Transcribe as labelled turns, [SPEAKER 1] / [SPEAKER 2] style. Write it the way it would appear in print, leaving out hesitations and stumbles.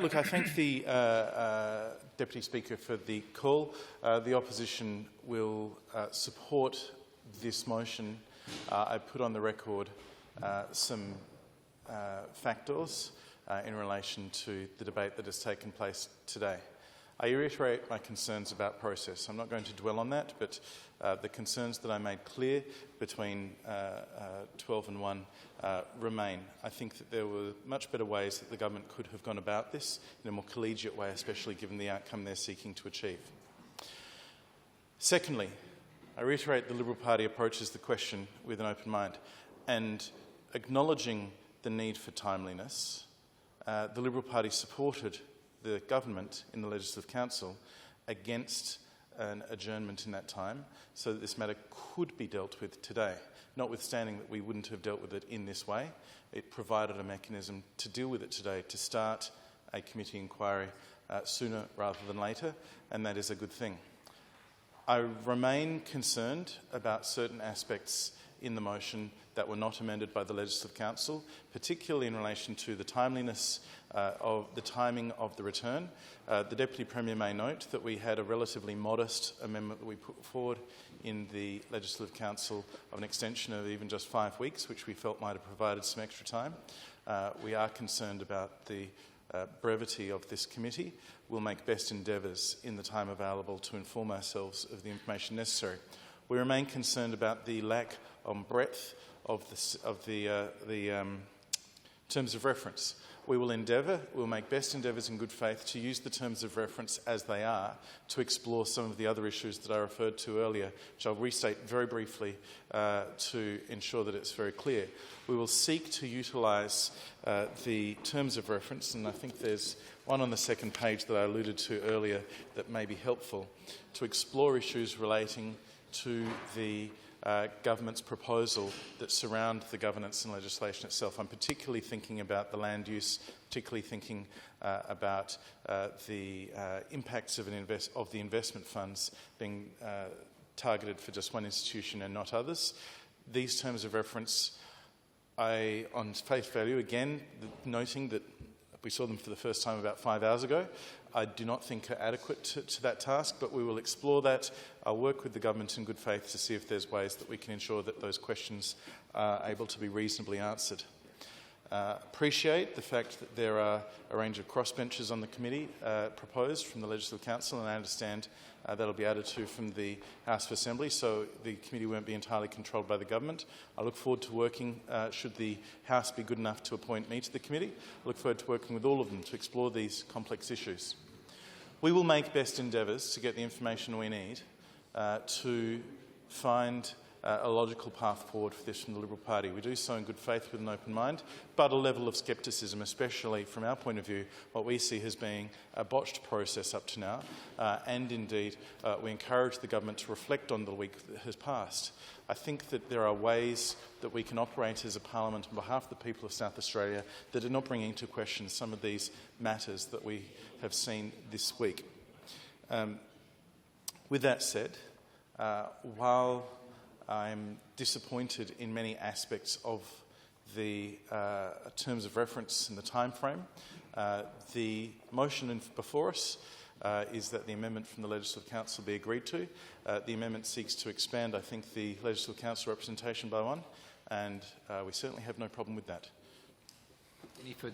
[SPEAKER 1] Look, I thank the Deputy Speaker for the call. The opposition will support this motion. I put on the record some factors in relation to the debate that has taken place today. I reiterate my concerns about process. I'm not going to dwell on that, but the concerns that I made clear between 12 and 1 remain. I think that there were much better ways that the government could have gone about this in a more collegiate way, especially given the outcome they're seeking to achieve. Secondly, I reiterate the Liberal Party approaches the question with an open mind, and acknowledging the need for timeliness, the Liberal Party supported the government in the Legislative Council against an adjournment in that time so that this matter could be dealt with today, notwithstanding that we wouldn't have dealt with it in this way. It provided a mechanism to deal with it today, to start a committee inquiry sooner rather than later, and that is a good thing. I remain concerned about certain aspects in the motion that were not amended by the Legislative Council, particularly in relation to the timeliness of the timing of the return. The Deputy Premier may note that we had a relatively modest amendment that we put forward in the Legislative Council of an extension of even just 5 weeks, which we felt might have provided some extra time. We are concerned about the brevity of this committee. We'll make best endeavours in the time available to inform ourselves of the information necessary. We remain concerned about the lack of breadth of the terms of reference. We will make best endeavours in good faith to use the terms of reference as they are to explore some of the other issues that I referred to earlier, which I'll restate very briefly to ensure that it's very clear. We will seek to utilise the terms of reference, and I think there's one on the second page that I alluded to earlier that may be helpful, to explore issues relating to the government's proposal that surround the governance and legislation itself. I'm particularly thinking about the land use, particularly thinking about the impacts of the investment funds being targeted for just one institution and not others. These terms of reference, on face value, again, noting that we saw them for the first time about 5 hours ago, I do not think are adequate to that task, but we will explore that. I'll work with the government in good faith to see if there's ways that we can ensure that those questions are able to be reasonably answered. Appreciate the fact that there are a range of crossbenchers on the committee proposed from the Legislative Council, and I understand that'll be added to from the House of Assembly, so the committee won't be entirely controlled by the government. I look forward to working, should the House be good enough to appoint me to the committee, I look forward to working with all of them to explore these complex issues. We will make best endeavours to get the information we need to find a logical path forward for this from the Liberal Party. We do so in good faith with an open mind, but a level of scepticism, especially from our point of view, what we see as being a botched process up to now, and indeed we encourage the government to reflect on the week that has passed. I think that there are ways that we can operate as a parliament on behalf of the people of South Australia that are not bringing into question some of these matters that we have seen this week. With that said, while I'm disappointed in many aspects of the terms of reference and the time frame, the motion before us is that the amendment from the Legislative Council be agreed to. The amendment seeks to expand, I think, the Legislative Council representation by one, and we certainly have no problem with that.